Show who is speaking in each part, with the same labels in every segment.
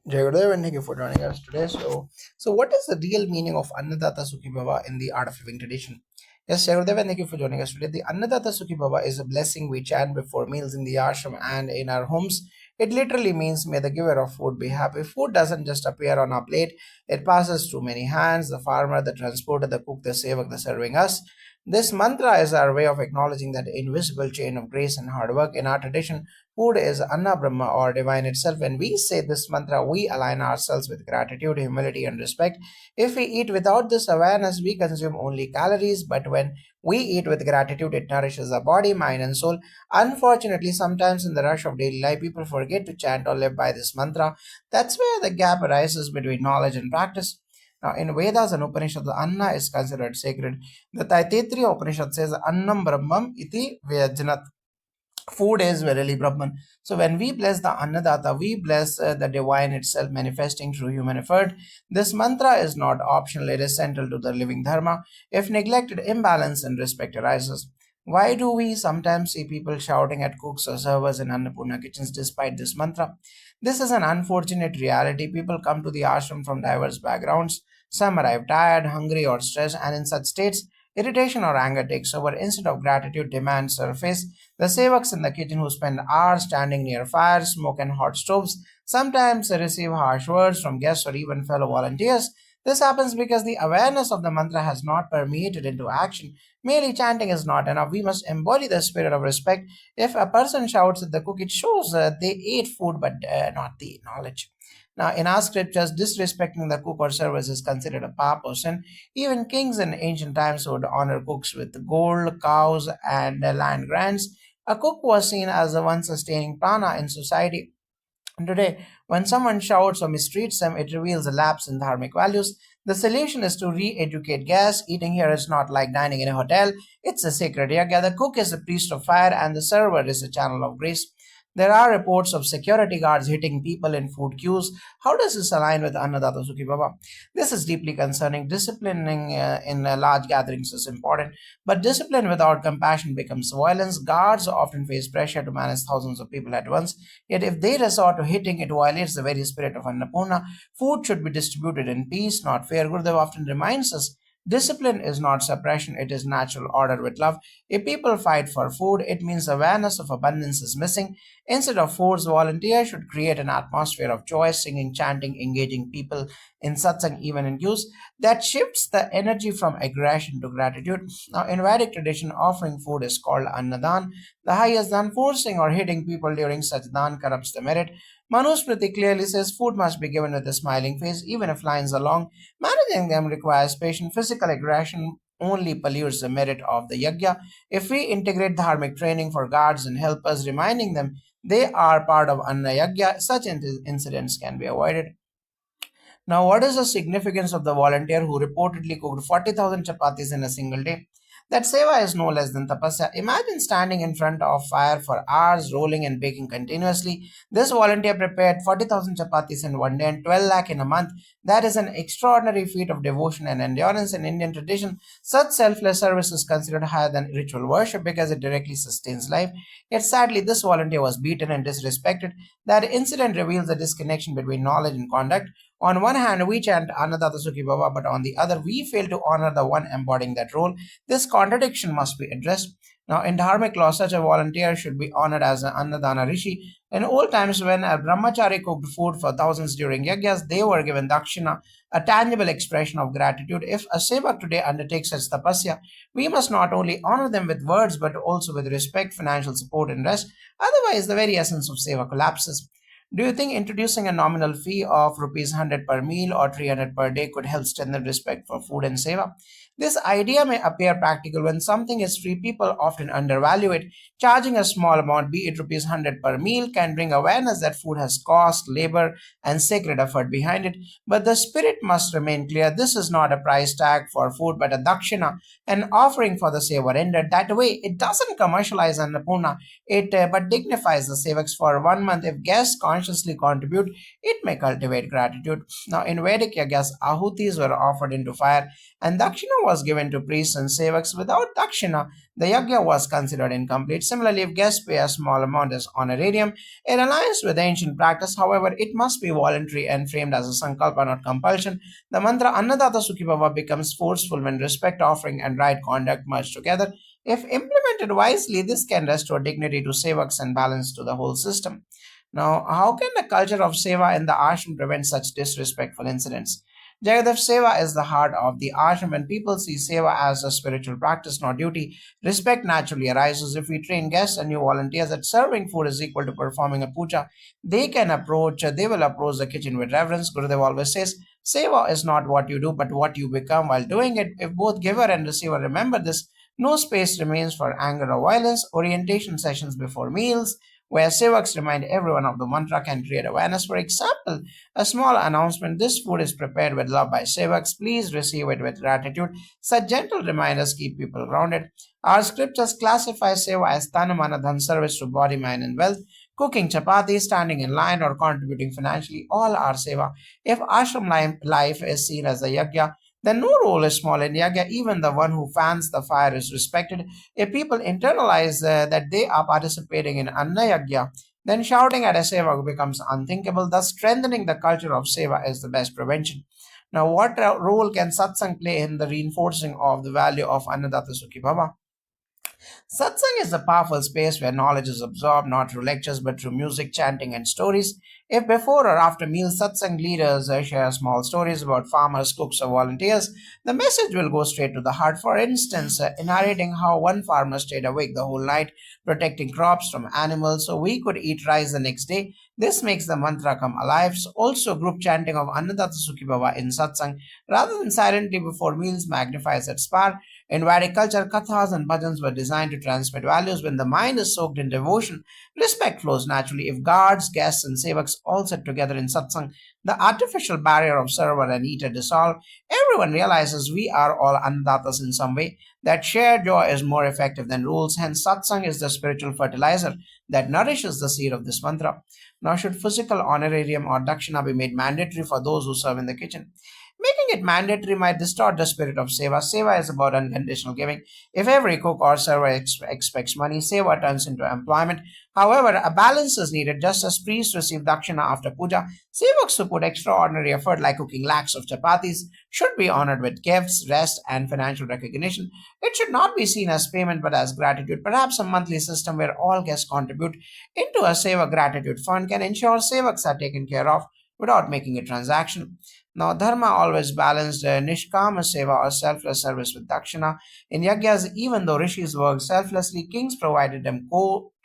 Speaker 1: Jai Gurudev, and thank you for joining us today. So what is the real meaning of Annadata Sukhi Bhawa in the Art of Living tradition? Yes, Jai Gurudev, and thank you for joining us today. The Annadata Sukhi Bhava is a blessing we chant before meals in the ashram and in our homes. It literally means may the giver of food be happy. Food doesn't just appear on our plate; it passes through many hands: the farmer, the transporter, the cook, the sevak, the serving us. This mantra is our way of acknowledging that invisible chain of grace and hard work in our tradition. Food is Anna Brahma or divine itself. When we say this mantra, we align ourselves with gratitude, humility, and respect. If we eat without this awareness, we consume only calories, but when we eat with gratitude, it nourishes our body, mind, and soul. Unfortunately, sometimes in the rush of daily life, people forget to chant or live by this mantra. That's where the gap arises between knowledge and practice. Now, in Vedas and Upanishads, the Anna is considered sacred. The Taittiriya Upanishad says, Annam Brahmam iti Vyajnat. Food is verily Brahman. So when we bless the Annadata, we bless the divine itself manifesting through human effort. This mantra is not optional, it is central to the living dharma. If neglected, imbalance and respect arises. Why do we sometimes see people shouting at cooks or servers in Annapurna kitchens despite this mantra? This is an unfortunate reality. People come to the ashram from diverse backgrounds. Some arrive tired, hungry, or stressed, and in such states, irritation or anger takes over. Instead of gratitude, demands surface. The sevaks in the kitchen who spend hours standing near fire, smoke, and hot stoves sometimes receive harsh words from guests or even fellow volunteers. This happens because the awareness of the mantra has not permeated into action. Merely chanting is not enough. We must embody the spirit of respect. If a person shouts at the cook, it shows they ate food but not the knowledge. Now, in our scriptures, disrespecting the cook or servers is considered a pap or sin. Even kings in ancient times would honor cooks with gold, cows, and land grants. A cook was seen as the one sustaining prana in society. Today, when someone shouts or mistreats them, it reveals a lapse in dharmic values. The solution is to re educate guests. Eating here is not like dining in a hotel, it's a sacred yajna. The cook is a priest of fire, and the server is a channel of grace. There are reports of security guards hitting people in food queues. How does this align with Annadata Sukhi Baba? This is deeply concerning. Disciplining in large gatherings is important, but discipline without compassion becomes violence. Guards often face pressure to manage thousands of people at once. Yet, if they resort to hitting, it violates the very spirit of Annapurna. Food should be distributed in peace, not fear. Gurudev often reminds us discipline is not suppression, it is natural order with love. If people fight for food, it means awareness of abundance is missing. Instead of force, volunteers should create an atmosphere of joy, singing, chanting, engaging people in satsang, even in use. That shifts the energy from aggression to gratitude. Now, in Vedic tradition, offering food is called annadan, the highest dan. Forcing or hitting people during such dan corrupts the merit. Manusmriti clearly says food must be given with a smiling face, even if lines are long. Managing them requires patience. Physical aggression only pollutes the merit of the yajna. If we integrate dharmic training for guards and helpers, reminding them they are part of Anna Yagya, such incidents can be avoided. Now, what is the significance of the volunteer who reportedly cooked 40,000 chapatis in a single day? That seva is no less than tapasya. Imagine standing in front of fire for hours, rolling and baking continuously. This volunteer prepared 40,000 chapatis in one day and 12 lakh in a month. That is an extraordinary feat of devotion and endurance in Indian tradition. Such selfless service is considered higher than ritual worship because it directly sustains life. Yet sadly, this volunteer was beaten and disrespected. That incident reveals the disconnection between knowledge and conduct. On one hand, we chant Annadata Sukhi Bhava, but on the other, we fail to honor the one embodying that role. This contradiction must be addressed. Now, in Dharmic law, such a volunteer should be honored as an Annadana Rishi. In old times, when a brahmachari cooked food for thousands during yajnas, they were given dakshina, a tangible expression of gratitude. If a sevak today undertakes such tapasya, we must not only honor them with words, but also with respect, financial support, and rest. Otherwise, the very essence of seva collapses. Do you think introducing a nominal fee of rupees 100 per meal or 300 per day could help strengthen respect for food and seva? This idea may appear practical when something is free. People often undervalue it. Charging a small amount, be it rupees 100 per meal, can bring awareness that food has cost, labor, and sacred effort behind it. But the spirit must remain clear. This is not a price tag for food, but a dakshina, an offering for the seva rendered. That way, it doesn't commercialize Annapurna, it but dignifies the sevaks for one month. If guests consciously contribute, it may cultivate gratitude. Now, in Vedic yagas, ahutis were offered into fire, and dakshina was given to priests and sevaks without dakshina, the yajna was considered incomplete. Similarly, if guests pay a small amount as honorarium, it aligns with ancient practice. However, it must be voluntary and framed as a sankalpa, not compulsion. The mantra Annadata Sukhi Bhava becomes forceful when respect, offering, and right conduct merge together. If implemented wisely, this can restore dignity to sevaks and balance to the whole system. Now, how can the culture of seva in the ashram prevent such disrespectful incidents? Jagadav, seva is the heart of the ashram. When people see seva as a spiritual practice, not duty, respect naturally arises. If we train guests and new volunteers that serving food is equal to performing a puja, they will approach the kitchen with reverence. Gurudev always says, seva is not what you do, but what you become while doing it. If both giver and receiver remember this, no space remains for anger or violence. Orientation sessions before meals, where sevaks remind everyone of the mantra, can create awareness. For example, a small announcement: this food is prepared with love by sevaks. Please receive it with gratitude. Such gentle reminders keep people grounded. Our scriptures classify seva as tanamana dhan, service to body, mind, and wealth. Cooking chapati, standing in line, or contributing financially, all are seva. If ashram life is seen as a yajna, then no role is small in yajna. Even the one who fans the fire is respected. If people internalize that they are participating in Anna Yagya, then shouting at a seva becomes unthinkable. Thus, strengthening the culture of seva is the best prevention. Now, what role can satsang play in the reinforcing of the value of Annadata Sukhi Bhava? Satsang is a powerful space where knowledge is absorbed not through lectures but through music, chanting, and stories. If before or after meals satsang leaders share small stories about farmers, cooks, or volunteers, the message will go straight to the heart. For instance, narrating how one farmer stayed awake the whole night protecting crops from animals so we could eat rice the next day. This makes the mantra come alive. So also, group chanting of Annadata Sukhi Bhava in satsang rather than silently before meals magnifies its power. In Vedic culture, kathas and bhajans were designed to transmit values. When the mind is soaked in devotion, respect flows naturally. If guards, guests, and sevaks all sit together in satsang, the artificial barrier of server and eater dissolve. Everyone realizes we are all annadatas in some way. That shared joy is more effective than rules. Hence, satsang is the spiritual fertilizer that nourishes the seed of this mantra. Now, should physical honorarium or dakshina be made mandatory for those who serve in the kitchen? Making it mandatory might distort the spirit of seva. Seva is about unconditional giving. If every cook or server expects money, seva turns into employment. However, a balance is needed. Just as priests receive dakshina after puja, sevaks who put extraordinary effort, like cooking lakhs of chapatis, should be honored with gifts, rest, and financial recognition. It should not be seen as payment but as gratitude. Perhaps a monthly system where all guests contribute into a seva gratitude fund can ensure sevaks are taken care of without making a transaction. Now, Dharma always balanced Nishkama Seva or selfless service with Dakshina. In Yagyas, even though rishis worked selflessly, kings provided them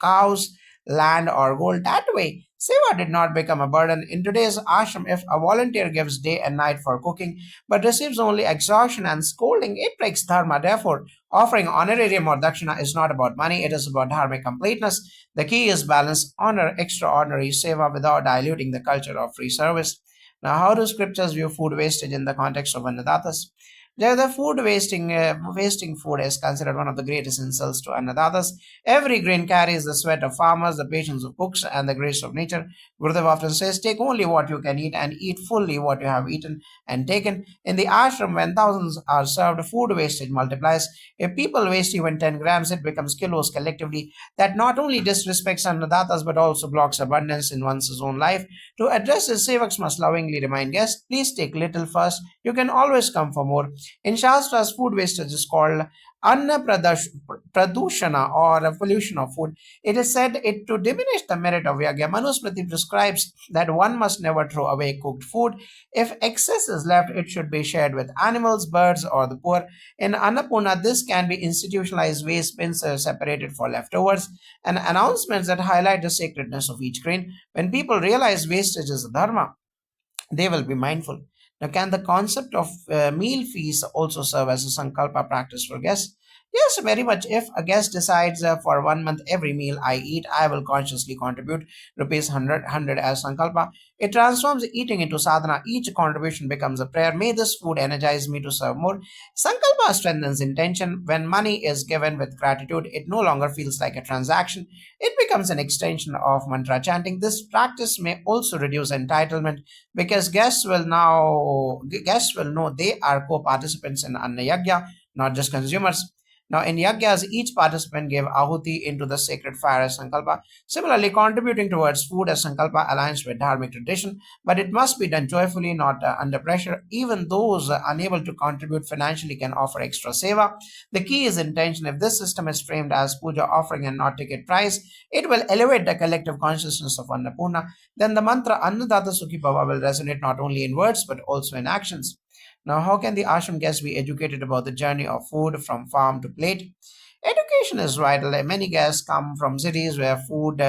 Speaker 1: cows, land, or gold. That way, Seva did not become a burden. In today's ashram, if a volunteer gives day and night for cooking but receives only exhaustion and scolding, it breaks Dharma. Therefore, offering honorarium or Dakshina is not about money, it is about dharmic completeness. The key is balance, honor extraordinary Seva without diluting the culture of free service. Now, how do scriptures view food wastage in the context of Annadatas? The wasting food is considered one of the greatest insults to Annadatas. Every grain carries the sweat of farmers, the patience of cooks, and the grace of nature. Gurudev often says, take only what you can eat and eat fully what you have eaten and taken. In the ashram, when thousands are served, food wastage multiplies. If people waste even 10 grams, it becomes kilos collectively. That not only disrespects Annadatas but also blocks abundance in one's own life. To address this, sevaks must lovingly remind guests, please take little first. You can always come for more. In Shastras, food wastage is called pradushana or a pollution of food. It is said it to diminish the merit of yagya. Manusmriti prescribes that one must never throw away cooked food. If excess is left, it should be shared with animals, birds, or the poor. In Annapurna, this can be institutionalized waste bins separated for leftovers and announcements that highlight the sacredness of each grain. When people realize wastage is a dharma, they will be mindful. Now, can the concept of meal fees also serve as a sankalpa practice for guests? Yes, very much. If a guest decides for 1 month every meal I eat, I will consciously contribute rupees 100 as sankalpa. It transforms eating into sadhana. Each contribution becomes a prayer. May this food energize me to serve more. Sankalpa strengthens intention. When money is given with gratitude, it no longer feels like a transaction. It becomes an extension of mantra chanting. This practice may also reduce entitlement because guests will know they are co-participants in Anna Yagya. not just consumers. Now, in yagyas, each participant gave ahuti into the sacred fire as sankalpa. Similarly, contributing towards food as sankalpa aligns with dharmic tradition, but it must be done joyfully, not under pressure. Even those unable to contribute financially can offer extra seva. The key is intention. If this system is framed as puja offering and not ticket price, it will elevate the collective consciousness of Annapurna. Then the mantra Annadata Sukhi Bhava will resonate not only in words but also in actions. Now, how can the ashram guests be educated about the journey of food from farm to plate? Education is vital. Many guests come from cities where food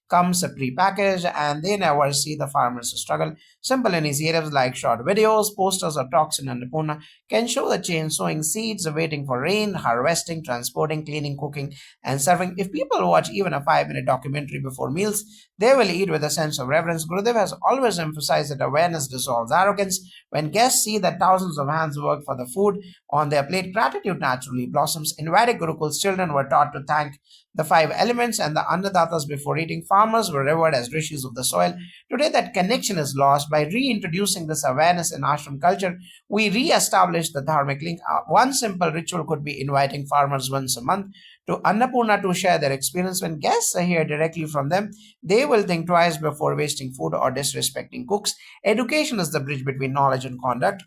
Speaker 1: comes pre-packaged and they never see the farmers struggle. Simple initiatives like short videos, posters, or talks in Annapurna can show the chain sowing seeds, waiting for rain, harvesting, transporting, cleaning, cooking, and serving. If people watch even a 5-minute documentary before meals, they will eat with a sense of reverence. Gurudev has always emphasized that awareness dissolves arrogance. When guests see that thousands of hands work for the food on their plate, gratitude naturally blossoms. In Vedic Gurukuls, children were taught to thank the five elements and the Annadatas before eating. Farmers were revered as rishis of the soil. Today, that connection is lost. By reintroducing this awareness in ashram culture, we re-establish the dharmic link. One simple ritual could be inviting farmers once a month to Annapurna to share their experience. When guests hear directly from them, they will think twice before wasting food or disrespecting cooks. Education is the bridge between knowledge and conduct.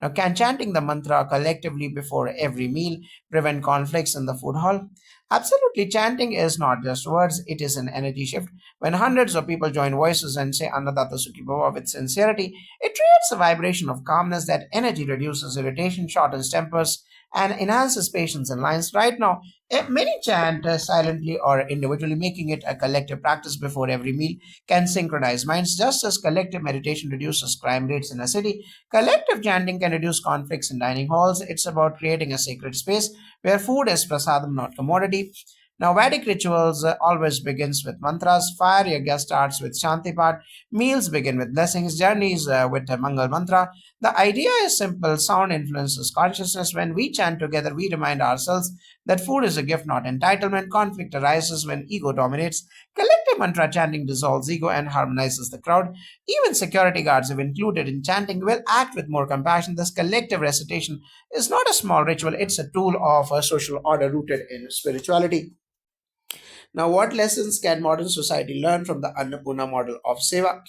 Speaker 1: Now, can chanting the mantra collectively before every meal prevent conflicts in the food hall? Absolutely, chanting is not just words, it is an energy shift. When hundreds of people join voices and say Annadata Sukhi Bhava with sincerity, it creates a vibration of calmness. That energy reduces irritation, shortens tempers, and enhances patience in lines. Right now, many chant silently or individually, making it a collective practice before every meal can synchronize minds. Just as collective meditation reduces crime rates in a city, collective chanting can reduce conflicts in dining halls. It's about creating a sacred space where food is prasadam, not commodity. Now, Vedic rituals always begins with mantras. Fire yagya starts with Shantipat. Meals begin with blessings. Journeys with a Mangal mantra. The idea is simple. Sound influences consciousness. When we chant together, we remind ourselves that food is a gift, not entitlement. Conflict arises when ego dominates. Collective mantra chanting dissolves ego and harmonizes the crowd. Even security guards, if included in chanting, will act with more compassion. This collective recitation is not a small ritual, it's a tool of a social order rooted in spirituality. Now, what lessons can modern society learn from the Annapurna model of Seva?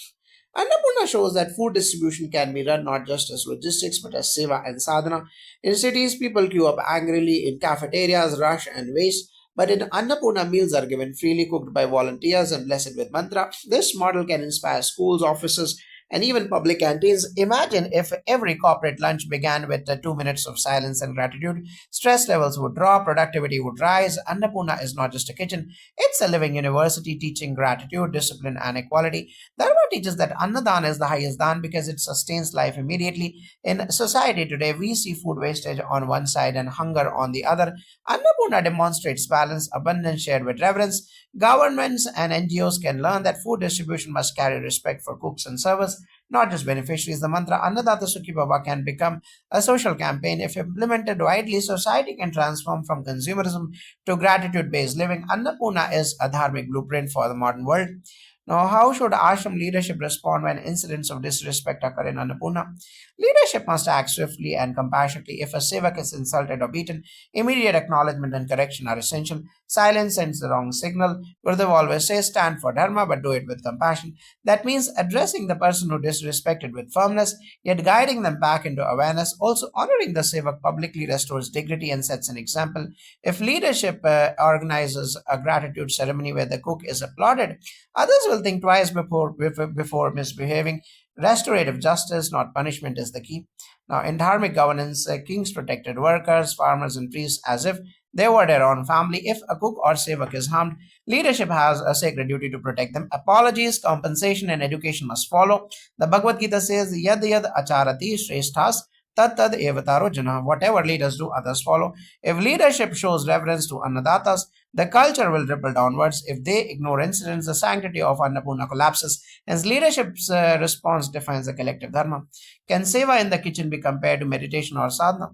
Speaker 1: Annapurna shows that food distribution can be run not just as logistics but as seva and sadhana. In cities, people queue up angrily, in cafeterias, rush and waste. But in Annapurna, meals are given freely, cooked by volunteers and blessed with mantra. This model can inspire schools, offices, and even public canteens. Imagine if every corporate lunch began with 2 minutes of silence and gratitude. Stress levels would drop, productivity would rise. Annapurna is not just a kitchen, it's a living university teaching gratitude, discipline, and equality. Dharma teaches that Annadan is the highest dan because it sustains life immediately. In society today, we see food wastage on one side and hunger on the other. Annapurna demonstrates balance, abundance shared with reverence. Governments and NGOs can learn that food distribution must carry respect for cooks and servers, not just beneficiaries. The mantra Annadata Sukhi Bhava can become a social campaign. If implemented widely, society can transform from consumerism to gratitude-based living. Annapurna is a dharmic blueprint for the modern world. Now, how should ashram leadership respond when incidents of disrespect occur in Annapurna? Leadership must act swiftly and compassionately. If a sevak is insulted or beaten, immediate acknowledgement and correction are essential. Silence sends the wrong signal. Gurudev always says, stand for dharma, but do it with compassion. That means addressing the person who disrespected with firmness, yet guiding them back into awareness. Also, honoring the sevak publicly restores dignity and sets an example. If leadership organizes a gratitude ceremony where the cook is applauded, others will think twice before misbehaving. Restorative justice, not punishment, is the key. Now, in dharmic governance, kings protected workers, farmers, and priests as if they were their own family. If a cook or sevak is harmed, leadership has a sacred duty to protect them. Apologies, compensation, and education must follow. The Bhagavad Gita says, Yad yad acharati shreshthas tad tad evataro jana. Whatever leaders do, others follow. If leadership shows reverence to Annadatas, the culture will ripple downwards. If they ignore incidents, the sanctity of Annapurna collapses. Hence, leadership's response defines the collective dharma. Can seva in the kitchen be compared to meditation or sadhana?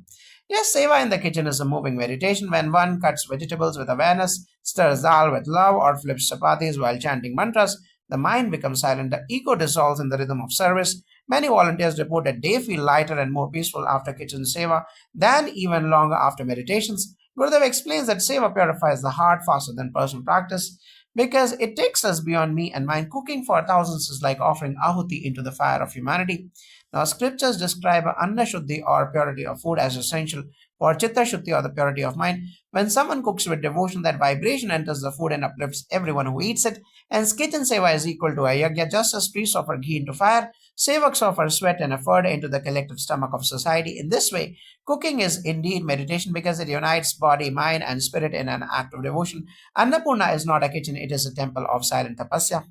Speaker 1: Yes, seva in the kitchen is a moving meditation. When one cuts vegetables with awareness, stirs dal with love, or flips chapatis while chanting mantras, the mind becomes silent. The ego dissolves in the rhythm of service. Many volunteers report that they feel lighter and more peaceful after kitchen seva than even longer after meditations. Gurudev explains that seva purifies the heart faster than personal practice because it takes us beyond me and mine. Cooking for thousands is like offering ahuti into the fire of humanity. Now, scriptures describe anna shuddhi or purity of food as essential for chitta shuddhi or the purity of mind. When someone cooks with devotion, that vibration enters the food and uplifts everyone who eats it. And kitchen seva is equal to a yagya, just as priests offer ghee into fire. Sevaks offer sweat and effort into the collective stomach of society. In this way, cooking is indeed meditation because it unites body, mind, and spirit in an act of devotion. Annapurna is not a kitchen, it is a temple of silent tapasya.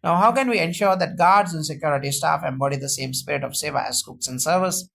Speaker 1: Now, how can we ensure that guards and security staff embody the same spirit of seva as cooks and servers?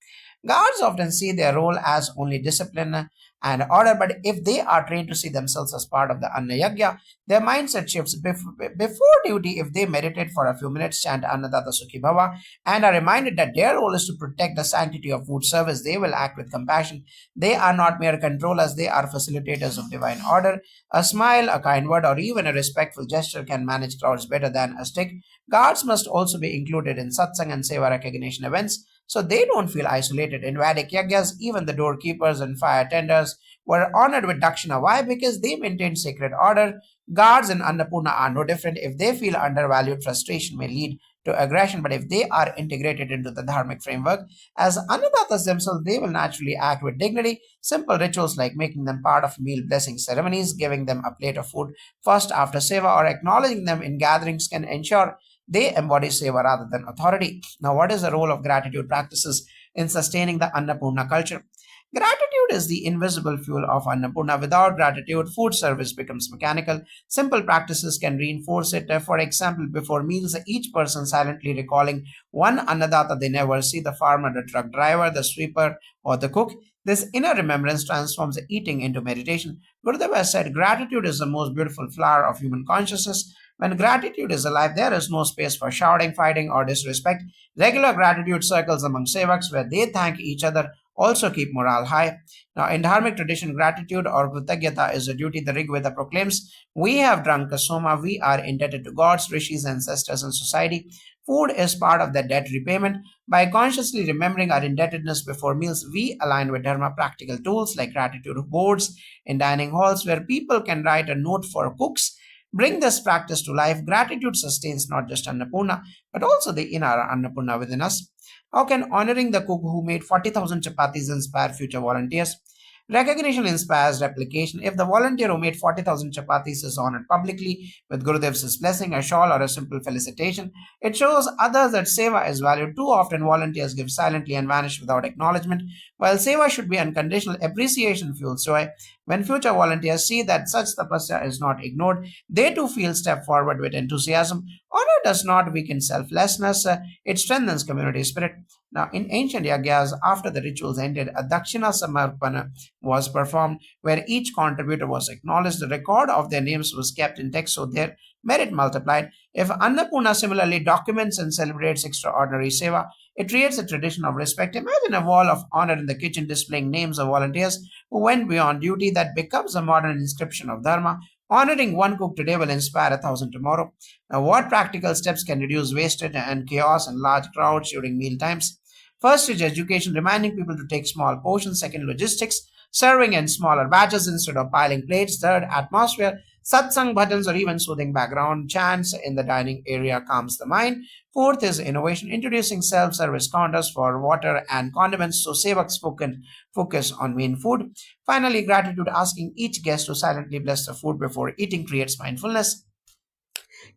Speaker 1: Guards often see their role as only discipline and order, but if they are trained to see themselves as part of the Anna Yagya, their mindset shifts. Before duty, if they meditate for a few minutes, chant Annadata Sukhi Bhawa, and are reminded that their role is to protect the sanctity of food service, they will act with compassion. They are not mere controllers, they are facilitators of divine order. A smile, a kind word, or even a respectful gesture can manage crowds better than a stick. Guards must also be included in satsang and seva recognition events so they don't feel isolated. In Vedic yagyas, even the doorkeepers and fire tenders were honored with dakshina. Why? Because they maintained sacred order. Guards in Annapurna are no different. If they feel undervalued, frustration may lead to aggression, but if they are integrated into the dharmic framework as Annadatas themselves, they will naturally act with dignity. Simple rituals like making them part of meal blessing ceremonies, giving them a plate of food first after seva, or acknowledging them in gatherings can ensure they embody seva rather than authority. Now, what is the role of gratitude practices in sustaining the Annapurna culture? Gratitude is the invisible fuel of Annapurna. Without gratitude, food service becomes mechanical. Simple practices can reinforce it. For example, before meals, each person silently recalling one Annadata they never see, the farmer, the truck driver, the sweeper, or the cook. This inner remembrance transforms eating into meditation. Gurudev has said, gratitude is the most beautiful flower of human consciousness. When gratitude is alive, there is no space for shouting, fighting, or disrespect. Regular gratitude circles among sevaks where they thank each other also keep morale high. Now, in dharmic tradition, gratitude or kritagyata is a duty. The Rig Veda proclaims, we have drunk kasoma, we are indebted to gods, rishis, ancestors, and society. Food is part of that debt repayment. By consciously remembering our indebtedness before meals, we align with dharma practical tools like gratitude boards in dining halls where people can write a note for cooks. Bring this practice to life. Gratitude sustains not just Annapurna, but also the inner Annapurna within us. How can honoring the cook who made 40,000 chapatis inspire future volunteers? Recognition inspires replication. If the volunteer who made 40,000 chapatis is honored publicly with Gurudev's blessing, a shawl, or a simple felicitation, it shows others that seva is valued. Too often, volunteers give silently and vanish without acknowledgement. While seva should be unconditional, appreciation fuels joy. When future volunteers see that such tapasya is not ignored, they too feel step forward with enthusiasm. Honor does not weaken selflessness, it strengthens community spirit. Now, in ancient yagyas, after the rituals ended, a dakshina samarpana was performed where each contributor was acknowledged. The record of their names was kept in text so their merit multiplied. If Annapurna similarly documents and celebrates extraordinary seva, it creates a tradition of respect. Imagine a wall of honor in the kitchen displaying names of volunteers who went beyond duty that becomes a modern inscription of dharma. Honoring one cook today will inspire 1,000 tomorrow. Now, what practical steps can reduce wastage and chaos in large crowds during meal times? First is education, reminding people to take small portions. Second, logistics, serving in smaller batches instead of piling plates. Third, atmosphere, satsang buttons or even soothing background chants in the dining area calms the mind. Fourth is innovation, introducing self-service counters for water and condiments so sevaks can focus on main food. Finally, gratitude, asking each guest to silently bless the food before eating creates mindfulness.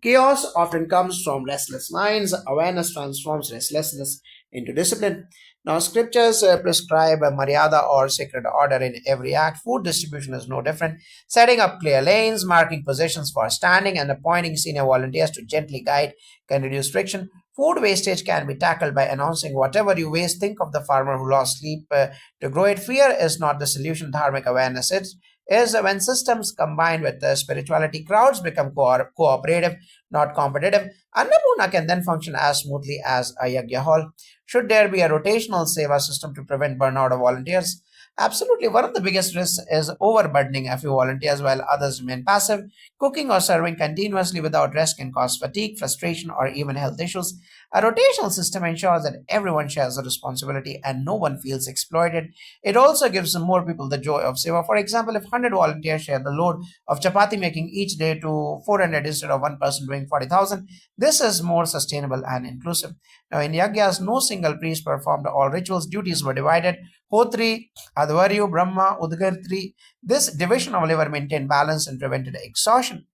Speaker 1: Chaos often comes from restless minds. Awareness transforms restlessness into discipline. Now, scriptures prescribe a maryada or sacred order in every act. Food distribution is no different. Setting up clear lanes, marking positions for standing, and appointing senior volunteers to gently guide can reduce friction. Food wastage can be tackled by announcing whatever you waste. Think of the farmer who lost sleep to grow it. Fear is not the solution. Dharmic awareness is when systems combine with spirituality, crowds become cooperative, not competitive. Annapurna can then function as smoothly as a yagya hall. Should there be a rotational seva system to prevent burnout of volunteers? Absolutely. One of the biggest risks is overburdening a few volunteers while others remain passive. Cooking or serving continuously without rest can cause fatigue, frustration, or even health issues. A rotational system ensures that everyone shares the responsibility and no one feels exploited. It also gives more people the joy of seva. For example, if 100 volunteers share the load of chapati making each day to 400 instead of one person doing 40,000, this is more sustainable and inclusive. Now, in Yagyas, no single priest performed all rituals, duties were divided. Hotri, Advaryu, Brahma, Udgartri. This division of labor maintained balance and prevented exhaustion.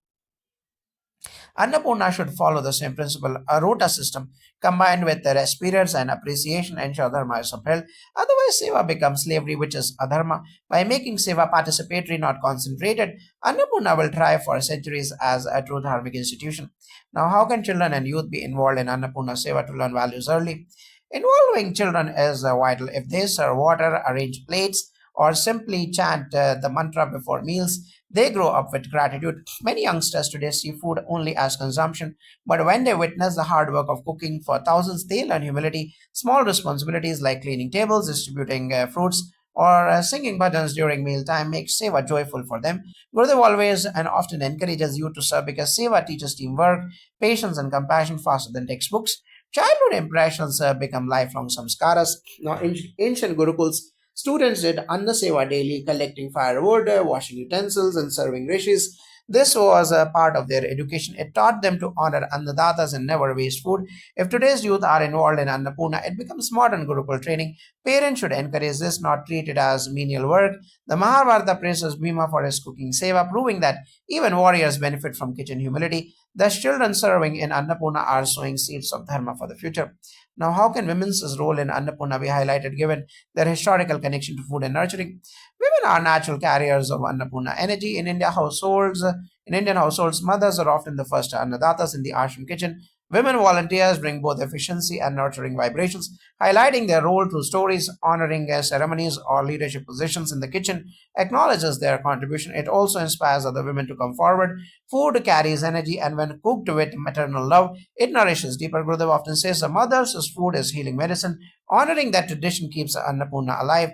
Speaker 1: Annapurna should follow the same principle. A rota system combined with the rest periods and appreciation ensure dharma is upheld. Otherwise, seva becomes slavery, which is adharma. By making seva participatory, not concentrated, Annapurna will thrive for centuries as a true dharmic institution. Now, how can children and youth be involved in Annapurna seva to learn values early? Involving children is vital. If they serve water, arrange plates, or simply chant the mantra before meals, they grow up with gratitude. Many youngsters today see food only as consumption, but when they witness the hard work of cooking for thousands, they learn humility. Small responsibilities like cleaning tables, distributing fruits, or singing bhajans during mealtime make seva joyful for them. Gurudev always and often encourages you to serve because seva teaches teamwork, patience, and compassion faster than textbooks. Childhood impressions become lifelong samskaras. Now, in ancient gurukuls, students did Anna Seva daily, collecting firewood, washing utensils, and serving rishis. This was a part of their education. It taught them to honor Annadatas and never waste food. If today's youth are involved in Annapurna, it becomes modern Gurukul training. Parents should encourage this, not treat it as menial work. The Mahabharata praises Bhima for his cooking seva, proving that even warriors benefit from kitchen humility. Thus, children serving in Annapurna are sowing seeds of dharma for the future. Now, how can women's role in Annapurna be highlighted given their historical connection to food and nurturing? Women are natural carriers of Annapurna energy. In Indian households, mothers are often the first Annadatas in the ashram kitchen. Women volunteers bring both efficiency and nurturing vibrations, highlighting their role through stories, honoring ceremonies, or leadership positions in the kitchen, acknowledges their contribution. It also inspires other women to come forward. Food carries energy, and when cooked with maternal love, it nourishes deeper. Gurudev often says the mother's food is healing medicine. Honoring that tradition keeps Annapurna alive.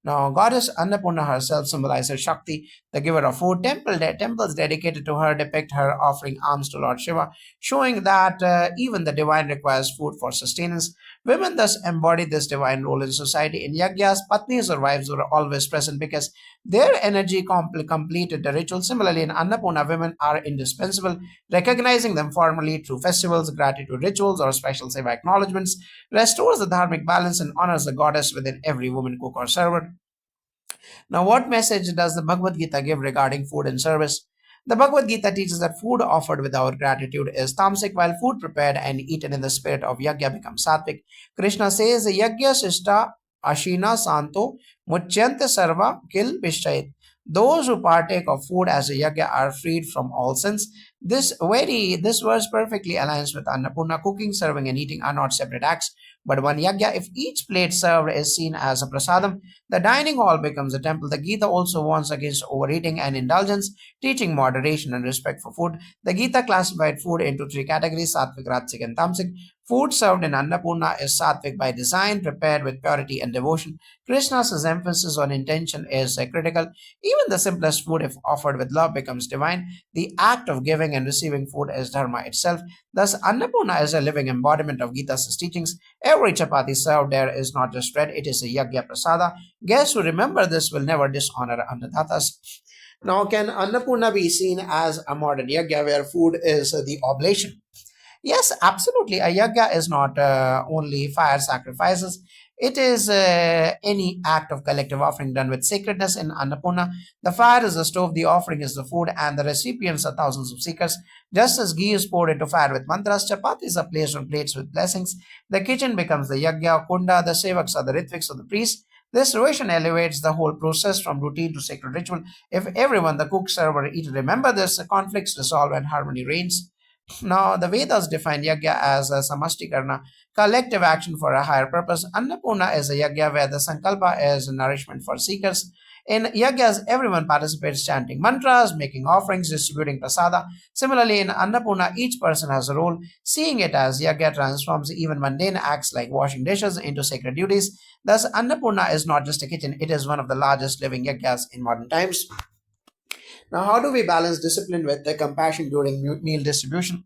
Speaker 1: Now, goddess Annapurna herself symbolizes Shakti, the giver of food. Temples dedicated to her depict her offering alms to Lord Shiva, showing that even the divine requires food for sustenance. Women thus embody this divine role in society. In yagyas, patnis or wives were always present because their energy completed the ritual. Similarly, in Annapurna, women are indispensable. Recognizing them formally through festivals, gratitude rituals, or special seva acknowledgements restores the dharmic balance and honors the goddess within every woman, cook, or servant. Now, what message does the Bhagavad Gita give regarding food and service? The Bhagavad Gita teaches that food offered without gratitude is tamasic, while food prepared and eaten in the spirit of yajna becomes sattvic. Krishna says, Yajna sishta ashina santo muchyante sarva kil vishayit. Those who partake of food as a yajna are freed from all sins. This verse perfectly aligns with Annapurna. Cooking, serving, and eating are not separate acts, but one yajna. If each plate served is seen as a prasadam, the dining hall becomes a temple. The Gita also warns against overeating and indulgence, teaching moderation and respect for food. The Gita classified food into three categories: sattvic, rajasic, and tamasic. Food served in Annapurna is sattvic by design, prepared with purity and devotion. Krishna's emphasis on intention is critical. Even the simplest food, if offered with love, becomes divine. The act of giving and receiving food is dharma itself. Thus, Annapurna is a living embodiment of Gita's teachings. Every chapati served there is not just bread, it is a yajna prasada. Guests who remember this will never dishonor Annadatas. Now, can Annapurna be seen as a modern yajna where food is the oblation? Yes, absolutely. A yajna is not only fire sacrifices. It is any act of collective offering done with sacredness in Annapurna. The fire is the stove, the offering is the food, and the recipients are thousands of seekers. Just as ghee is poured into fire with mantras, chapatis are placed on plates with blessings. The kitchen becomes the yajna, kunda, the sevaks are the ritviks of the priests. This devotion elevates the whole process from routine to sacred ritual. If everyone, the cook, server, eater, remember this, conflicts dissolve and harmony reigns. Now, the Vedas define yajna as a samashtikarna, collective action for a higher purpose. Annapurna is a yajna where the sankalpa is nourishment for seekers. In yagyas, everyone participates chanting mantras, making offerings, distributing prasada. Similarly, in Annapurna, each person has a role. Seeing it as yagya transforms even mundane acts like washing dishes into sacred duties. Thus, Annapurna is not just a kitchen, it is one of the largest living yagyas in modern times. Now, how do we balance discipline with compassion during meal distribution?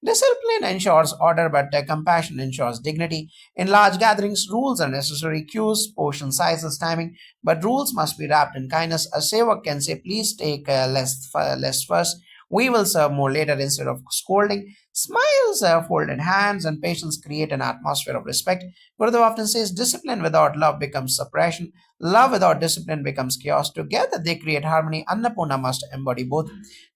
Speaker 1: Discipline ensures order, but compassion ensures dignity. In large gatherings, rules are necessary cues, portion sizes, timing, but rules must be wrapped in kindness. A sevak can say, please take less first. We will serve more later instead of scolding. Smiles, folded hands, and patience create an atmosphere of respect. Gurudev often says, discipline without love becomes suppression. Love without discipline becomes chaos. Together they create harmony. Annapurna must embody both.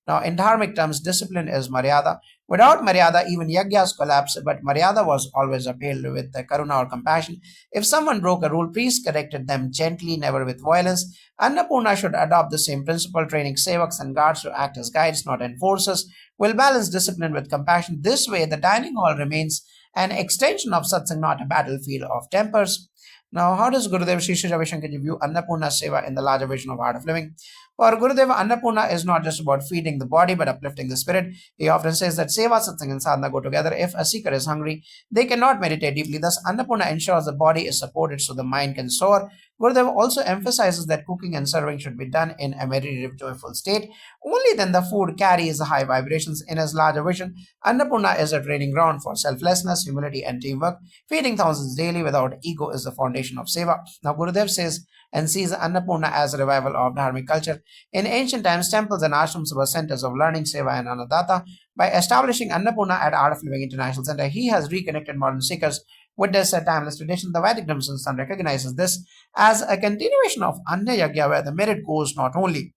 Speaker 1: Now, in dharmic terms, discipline is Maryada. Without Maryada, even yagyas collapse, but Maryada was always upheld with karuna or compassion. If someone broke a rule, priests corrected them gently, never with violence. Annapurna should adopt the same principle, training sevaks and guards to act as guides, not enforcers. Will balance discipline with compassion. This way, the dining hall remains an extension of satsang, not a battlefield of tempers. Now, how does Gurudev Sri Sri Ravi Shankar view Annapurna Seva in the larger vision of art of living? For Gurudeva, Annapurna is not just about feeding the body but uplifting the spirit. He often says that Seva, Satsang, and Sadhana go together. If a seeker is hungry, they cannot meditate deeply. Thus, Annapurna ensures the body is supported so the mind can soar. Gurudev also emphasizes that cooking and serving should be done in a meditative, joyful state. Only then the food carries high vibrations. In his larger vision, Annapurna is a training ground for selflessness, humility, and teamwork. Feeding thousands daily without ego is the foundation of Seva. Now, Gurudev says and sees Annapurna as a revival of Dharmic culture. In ancient times, temples and ashrams were centers of learning, seva, and Annadata. By establishing Annapurna at Art of Living International Center, he has reconnected modern seekers with this timeless tradition. The Vedic Sun recognizes this as a continuation of Anna Yagya, where the merit goes not only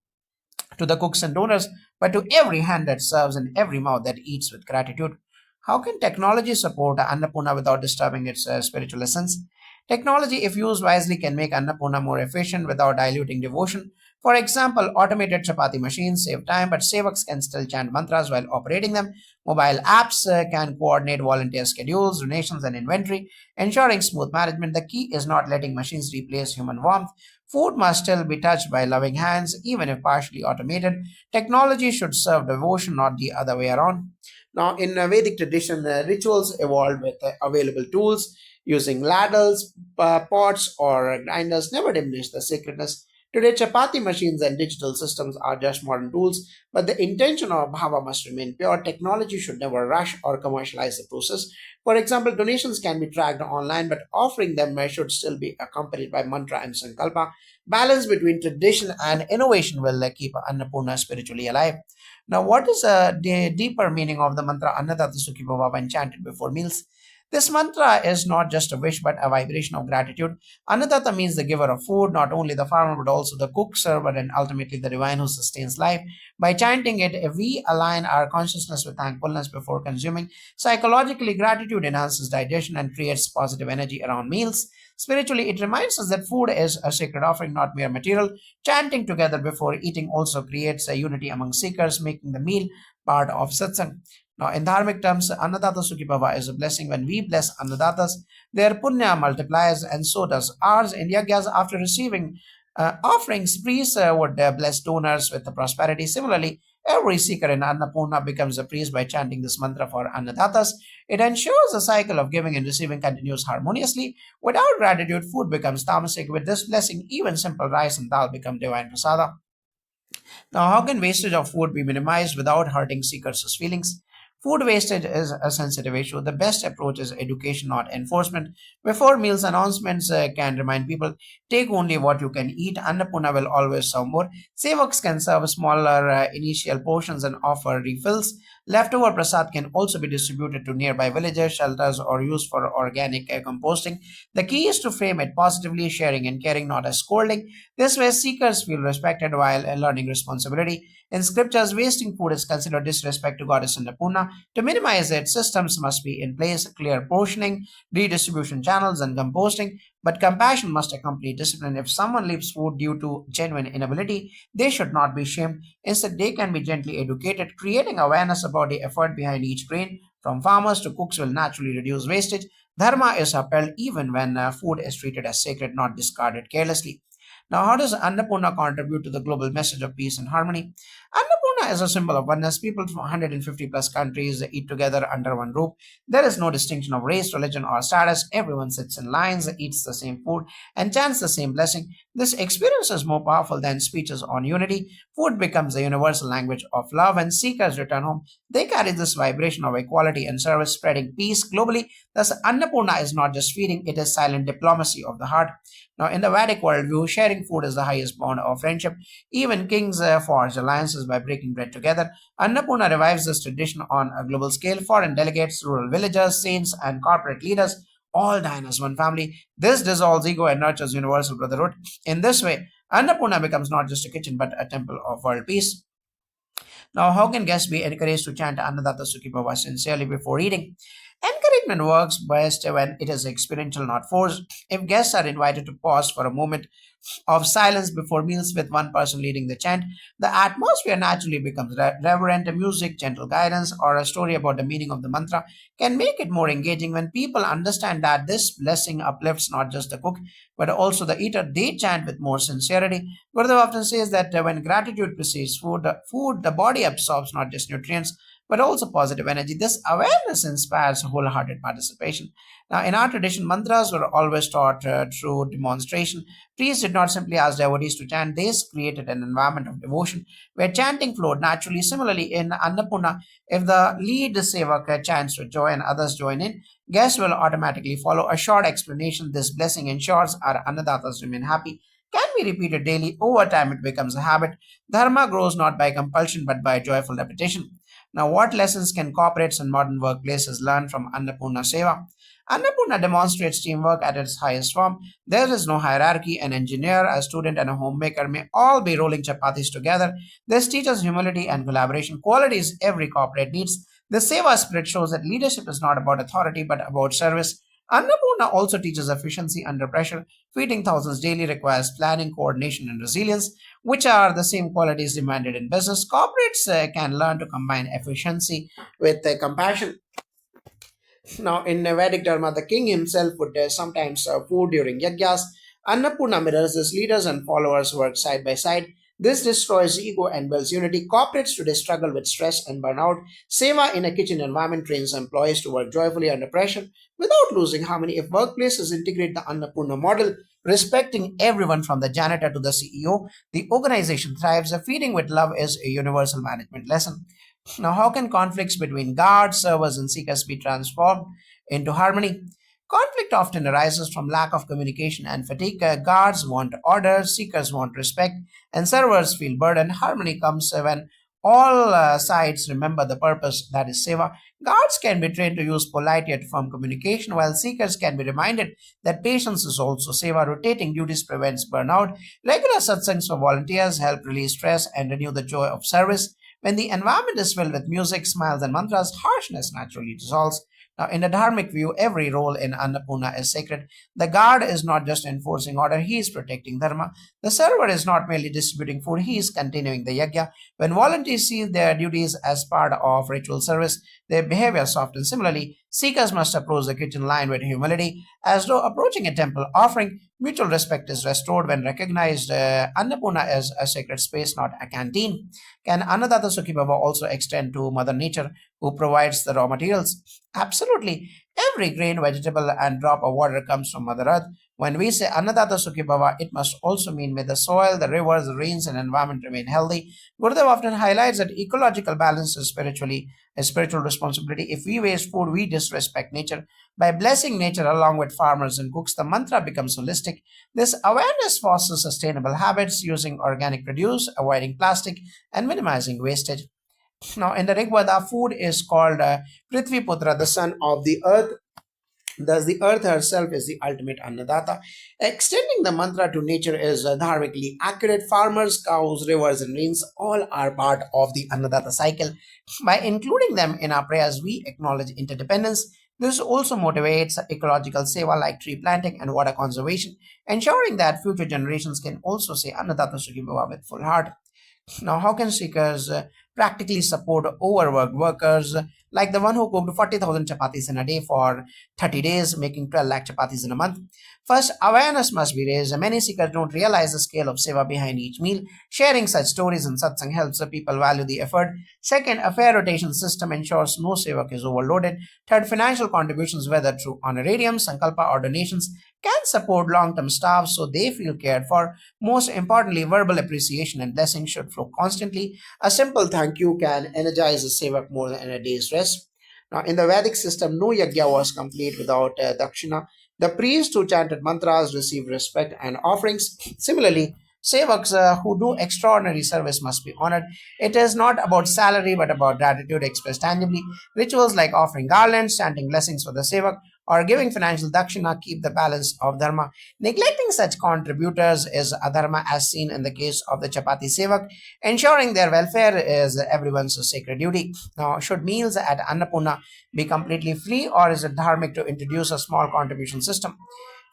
Speaker 1: to the cooks and donors, but to every hand that serves and every mouth that eats with gratitude. How can technology support Annapurna without disturbing its spiritual essence? Technology, if used wisely, can make Annapurna more efficient without diluting devotion. For example, automated chapati machines save time, but sevaks can still chant mantras while operating them. Mobile apps can coordinate volunteer schedules, donations, and inventory, ensuring smooth management. The key is not letting machines replace human warmth. Food must still be touched by loving hands, even if partially automated. Technology should serve devotion, not the other way around. Now, in Vedic tradition, rituals evolved with available tools. Using ladles, pots, or grinders never diminish the sacredness. Today, chapati machines and digital systems are just modern tools, but the intention of bhava must remain pure. Technology should never rush or commercialize the process. For example, donations can be tracked online, but offering them should still be accompanied by mantra and sankalpa. Balance between tradition and innovation will keep Annapurna spiritually alive. Now, what is the deeper meaning of the mantra Annadata Sukhi Bhawa when chanted before meals? This mantra is not just a wish but a vibration of gratitude. Annadata means the giver of food, not only the farmer but also the cook, server, and ultimately the divine who sustains life. By chanting it, we align our consciousness with thankfulness before consuming. Psychologically, gratitude enhances digestion and creates positive energy around meals. Spiritually, it reminds us that food is a sacred offering, not mere material. Chanting together before eating also creates a unity among seekers, making the meal part of satsang. Now, in dharmic terms, Annadata Sukhi Bhava is a blessing. When we bless Annadatas, their punya multiplies, and so does ours. In yagyas, after receiving offerings, priests would bless donors with the prosperity. Similarly, every seeker in Annapurna becomes a priest by chanting this mantra for Annadatas. It ensures the cycle of giving and receiving continues harmoniously. Without gratitude, food becomes tamasic. With this blessing, even simple rice and dal become divine prasada. Now, how can wastage of food be minimized without hurting seekers' feelings? Food wastage is a sensitive issue. The best approach is education, not enforcement. Before meals, announcements can remind people take only what you can eat. Annapurna will always serve more. Sevaks can serve smaller initial portions and offer refills. Leftover prasad can also be distributed to nearby villages, shelters, or used for organic composting. The key is to frame it positively, sharing and caring, not as scolding. This way, seekers feel respected while learning responsibility. In scriptures, wasting food is considered disrespect to Goddess Annapurna. To minimize it, systems must be in place, clear portioning, redistribution channels, and composting. But compassion must accompany discipline. If someone leaves food due to genuine inability, they should not be shamed. Instead, they can be gently educated. Creating awareness about the effort behind each grain, from farmers to cooks, will naturally reduce wastage. Dharma is upheld even when food is treated as sacred, not discarded carelessly. Now, how does Annapurna contribute to the global message of peace and harmony? Annapurna is a symbol of oneness. People from 150 plus countries eat together under one roof. There is no distinction of race, religion, or status. Everyone sits in lines, eats the same food, and chants the same blessing. This experience is more powerful than speeches on unity. Food becomes the universal language of love, and seekers return home. They carry this vibration of equality and service, spreading peace globally. Thus, Annapurna is not just feeding, it is silent diplomacy of the heart. Now, in the Vedic worldview, sharing food is the highest bond of friendship. Even kings forge alliances by breaking bread together. Annapurna revives this tradition on a global scale. Foreign delegates, rural villagers, saints, and corporate leaders all dine as one family. This dissolves ego and nurtures universal brotherhood. In this way, Annapurna becomes not just a kitchen but a temple of world peace. Now, how can guests be encouraged to chant Annadata Sukhi Bhawa sincerely before eating? Encouragement works best when it is experiential, not forced. If guests are invited to pause for a moment of silence before meals with one person leading the chant, the atmosphere naturally becomes reverent. Music, gentle guidance, or a story about the meaning of the mantra can make it more engaging. When people understand that this blessing uplifts not just the cook but also the eater, they chant with more sincerity. Gurudev often says that when gratitude precedes food, the body absorbs not just nutrients but also positive energy. This awareness inspires wholehearted participation. Now, in our tradition, mantras were always taught through demonstration. Priests did not simply ask devotees to chant, they created an environment of devotion where chanting flowed naturally. Similarly, in Annapurna, if the lead sevak chants with joy and others join in, guests will automatically follow. A short explanation: this blessing ensures our Annadatas remain happy, can be repeated daily. Over time, it becomes a habit. Dharma grows not by compulsion but by joyful repetition. Now, what lessons can corporates and modern workplaces learn from Annapurna Seva? Annapurna demonstrates teamwork at its highest form. There is no hierarchy. An engineer, a student, and a homemaker may all be rolling chapatis together. This teaches humility and collaboration, qualities every corporate needs. The Seva spirit shows that leadership is not about authority but about service. Annapurna also teaches efficiency under pressure. Feeding thousands daily requires planning, coordination, and resilience, which are the same qualities demanded in business. Corporates can learn to combine efficiency with compassion. Now, in Vedic Dharma, the king himself would sometimes serve food during yajnas. Annapurna mirrors this: leaders and followers work side by side. This destroys ego and builds unity. Corporates today struggle with stress and burnout. Seva in a kitchen environment trains employees to work joyfully under pressure without losing harmony. If workplaces integrate the Annapurna model, respecting everyone from the janitor to the CEO, the organization thrives. A feeding with love is a universal management lesson. Now, how can conflicts between guards, servers, and seekers be transformed into harmony? Conflict often arises from lack of communication and fatigue. Guards want order, seekers want respect, and servers feel burdened. Harmony comes when all sides remember the purpose, that is seva. Guards can be trained to use polite yet firm communication, while seekers can be reminded that patience is also seva. Rotating duties prevents burnout. Regular satsangs for volunteers help release stress and renew the joy of service. When the environment is filled with music, smiles, and mantras, harshness naturally dissolves. Now, in a dharmic view, every role in Annapurna is sacred. The guard is not just enforcing order, he is protecting dharma. The server is not merely distributing food, he is continuing the yajna. When volunteers see their duties as part of ritual service, their behavior softens. Similarly, seekers must approach the kitchen line with humility, as though approaching a temple offering. Mutual respect is restored when recognized. Annapurna as a sacred space, not a canteen. Can Annadata Sukhi Bhava also extend to Mother Nature, who provides the raw materials? Absolutely. Every grain, vegetable, and drop of water comes from Mother Earth. When we say Annadata Sukhi Bhava, it must also mean may the soil, the rivers, the rains, and environment remain healthy. Gurudev often highlights that ecological balance is spiritually a spiritual responsibility. If we waste food, we disrespect nature. By blessing nature along with farmers and cooks, the mantra becomes holistic. This awareness fosters sustainable habits, using organic produce, avoiding plastic, and minimizing wastage. Now, in the Rig Veda, food is called Prithvi Putra, the son of the earth. Thus, the earth herself is the ultimate Annadata. Extending the mantra to nature is dharmically accurate. Farmers, cows, rivers, and rains all are part of the Annadata cycle. By including them in our prayers, we acknowledge interdependence. This also motivates ecological seva like tree planting and water conservation, ensuring that future generations can also say Annadata Sukhi Bhava with full heart. Now, how can seekers practically support overworked workers, like the one who cooked 40,000 chapatis in a day for 30 days, making 12 lakh chapatis in a month. First, awareness must be raised. Many seekers don't realize the scale of seva behind each meal. Sharing such stories in satsang helps the people value the effort. Second, a fair rotation system ensures no sevak is overloaded. Third, financial contributions, whether through honorariums, sankalpa, or donations, can support long-term staff so they feel cared for. Most importantly, verbal appreciation and blessing should flow constantly. A simple thank you can energize the sevak more than a day's rest. Now, in the Vedic system, no yajna was complete without dakshina. The priests who chanted mantras received respect and offerings. Similarly, sevaks who do extraordinary service must be honored. It is not about salary but about gratitude expressed tangibly. Rituals like offering garlands, chanting blessings for the sevak, or giving financial dakshina keep the balance of dharma. Neglecting such contributors is adharma, as seen in the case of the chapati sevak. Ensuring their welfare is everyone's sacred duty. Now, should meals at Annapurna be completely free, or is it dharmic to introduce a small contribution system?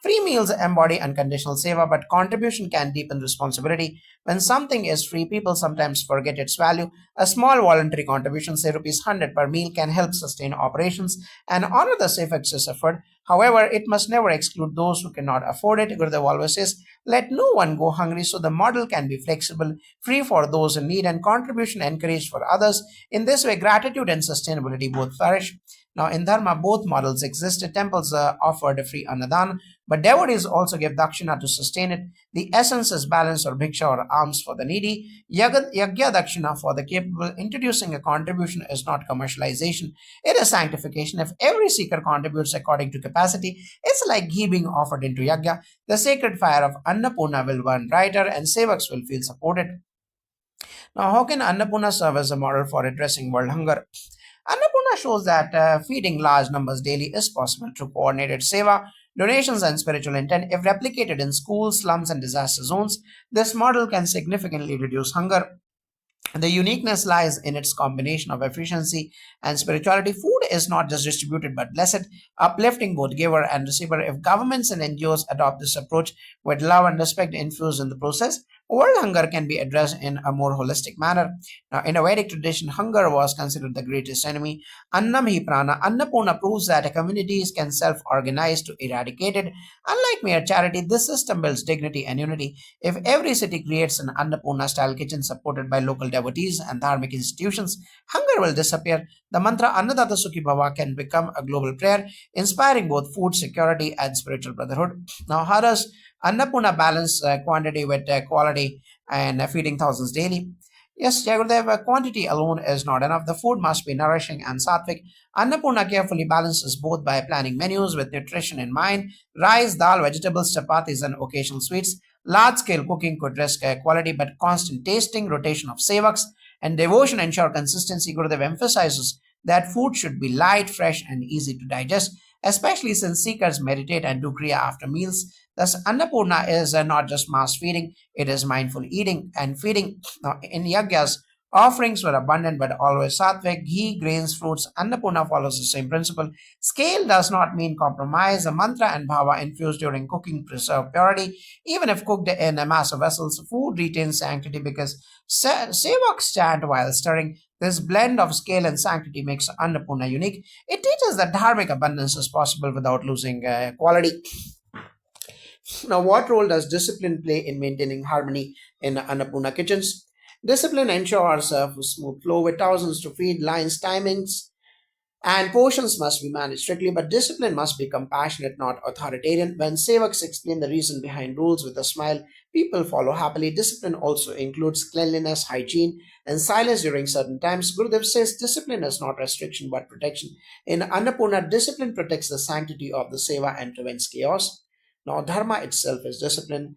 Speaker 1: Free meals embody unconditional seva, but contribution can deepen responsibility. When something is free, people sometimes forget its value. A small voluntary contribution, say rupees 100 per meal, can help sustain operations and honor the safe access effort. However, it must never exclude those who cannot afford it. Gurudev always says, let no one go hungry, so the model can be flexible, free for those in need, and contribution encouraged for others. In this way, gratitude and sustainability both flourish. Now, in Dharma, both models exist. Temples offered a free annadan, but devotees also give dakshina to sustain it. The essence is balance or bhiksha or alms for the needy, yagya dakshina for the capable. Introducing a contribution is not commercialization, it is sanctification. If every seeker contributes according to capacity, it's like ghee being offered into yagya. The sacred fire of Annapurna will burn brighter and sevaks will feel supported. Now, how can Annapurna serve as a model for addressing world hunger? Annapurna shows that feeding large numbers daily is possible through coordinated seva, donations, and spiritual intent. If replicated in schools, slums, and disaster zones, this model can significantly reduce hunger. The uniqueness lies in its combination of efficiency and spirituality. Food is not just distributed but blessed, uplifting both giver and receiver. If governments and NGOs adopt this approach with love and respect infused in the process, world hunger can be addressed in a more holistic manner. Now, in a Vedic tradition, hunger was considered the greatest enemy. Annam hi prana. Annapurna proves that communities can self organize to eradicate it. Unlike mere charity, this system builds dignity and unity. If every city creates an Annapurna style kitchen supported by local devotees and dharmic institutions, hunger will disappear. The mantra Annadata Sukhi Bhawa can become a global prayer, inspiring both food security and spiritual brotherhood. Now, how does Annapurna balance quantity with quality and feeding thousands daily? Yes, Jagurudev, quantity alone is not enough. The food must be nourishing and sattvic. Annapurna carefully balances both by planning menus with nutrition in mind. Rice, dal, vegetables, chapatis, and occasional sweets. Large-scale cooking could risk quality, but constant tasting, rotation of sevaks, and devotion ensure consistency. Gurudev emphasizes that food should be light, fresh, and easy to digest, especially since seekers meditate and do kriya after meals. Thus, Annapurna is not just mass feeding, it is mindful eating and feeding. Now, in yagyas, offerings were abundant but always sattvic, ghee, grains, fruits. Annapurna follows the same principle. Scale does not mean compromise. The mantra and bhava infused during cooking preserve purity. Even if cooked in a massive vessels, food retains sanctity because sevaks chant while stirring. This blend of scale and sanctity makes Annapurna unique. It teaches that dharmic abundance is possible without losing quality. Now, what role does discipline play in maintaining harmony in Annapurna kitchens? Discipline ensures a smooth flow with thousands to feed, lines, timings, and portions must be managed strictly, but discipline must be compassionate, not authoritarian. When sevaks explain the reason behind rules with a smile, people follow happily. Discipline also includes cleanliness, hygiene, and silence during certain times. Gurudev says discipline is not restriction but protection. In Annapurna, discipline protects the sanctity of the seva and prevents chaos. Now, dharma itself is discipline.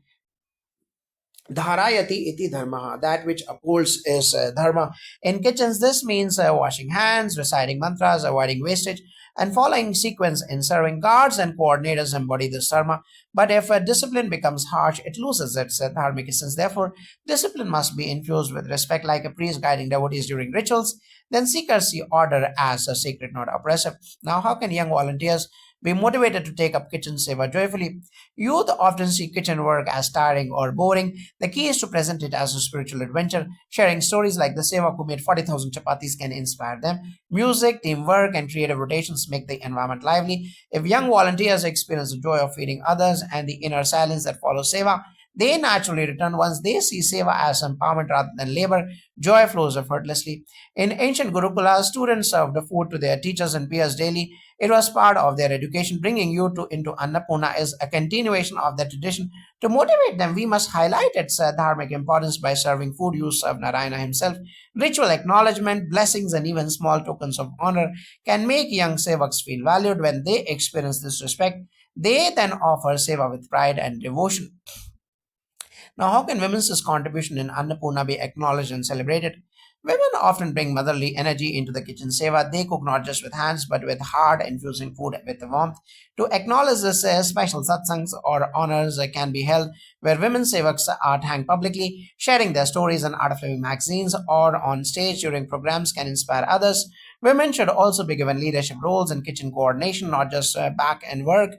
Speaker 1: Dharayati iti dharma, that which upholds is dharma. In kitchens, this means washing hands, reciting mantras, avoiding wastage, and following sequence in serving. Guards and coordinators embody this dharma. But if discipline becomes harsh, it loses its dharmic essence. Therefore, discipline must be infused with respect, like a priest guiding devotees during rituals. Then seekers see order as a sacred, not oppressive. Now, how can young volunteers be motivated to take up kitchen seva joyfully. Youth often see kitchen work as tiring or boring. The key is to present it as a spiritual adventure. Sharing stories like the Sevak who made 40,000 chapatis can inspire them. Music, teamwork, and creative rotations make the environment lively. If young volunteers experience the joy of feeding others and the inner silence that follows seva, they naturally return. Once they see seva as empowerment rather than labor, joy flows effortlessly. In ancient Gurukulas, students served food to their teachers and peers daily. It was part of their education. Bringing you into Annapurna is a continuation of that tradition. To motivate them, we must highlight its dharmic importance by serving food. You serve Narayana himself. Ritual acknowledgement, blessings, and even small tokens of honor can make young sevaks feel valued. When they experience this respect, they then offer seva with pride and devotion. Now, how can women's contribution in Annapurna be acknowledged and celebrated? Women often bring motherly energy into the kitchen seva. They cook not just with hands but with heart, infusing food with warmth. To acknowledge this, special satsangs or honors can be held where women sevaks are thanked publicly. Sharing their stories in Art of Living magazines or on stage during programs can inspire others. Women should also be given leadership roles in kitchen coordination, not just back end work.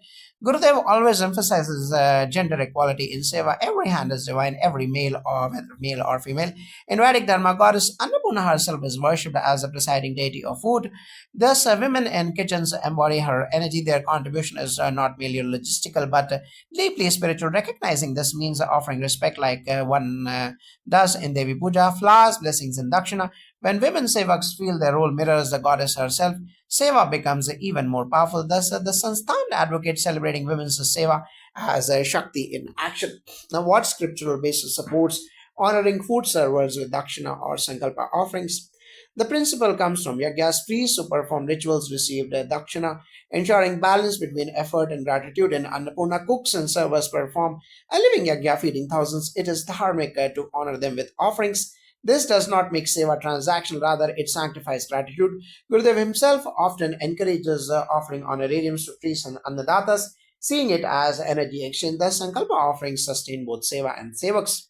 Speaker 1: Gurudev always emphasizes gender equality in seva. Every hand is divine, every male or whether male or female. In Vedic Dharma, goddess Annapurna herself is worshipped as a presiding deity of food. Thus, women in kitchens embody her energy. Their contribution is not merely logistical but deeply spiritual. Recognizing this means offering respect like one does in Devi Puja, flowers, blessings, and dakshina. When women sevaks feel their role mirrors the goddess herself, seva becomes even more powerful. Thus, the Sansthan advocates celebrating women's seva as a Shakti in action. Now, what scriptural basis supports honoring food servers with dakshina or sankalpa offerings? The principle comes from yajnas. Priests who perform rituals received dakshina, ensuring balance between effort and gratitude. In Annapurna, cooks and servers perform a living yajna feeding thousands. It is dharmic to honor them with offerings. This does not make seva transactional, rather, it sanctifies gratitude. Gurudev himself often encourages offering honorariums to priests and annadatas, seeing it as energy exchange. Thus, Sankalpa offerings sustain both seva and sevaks.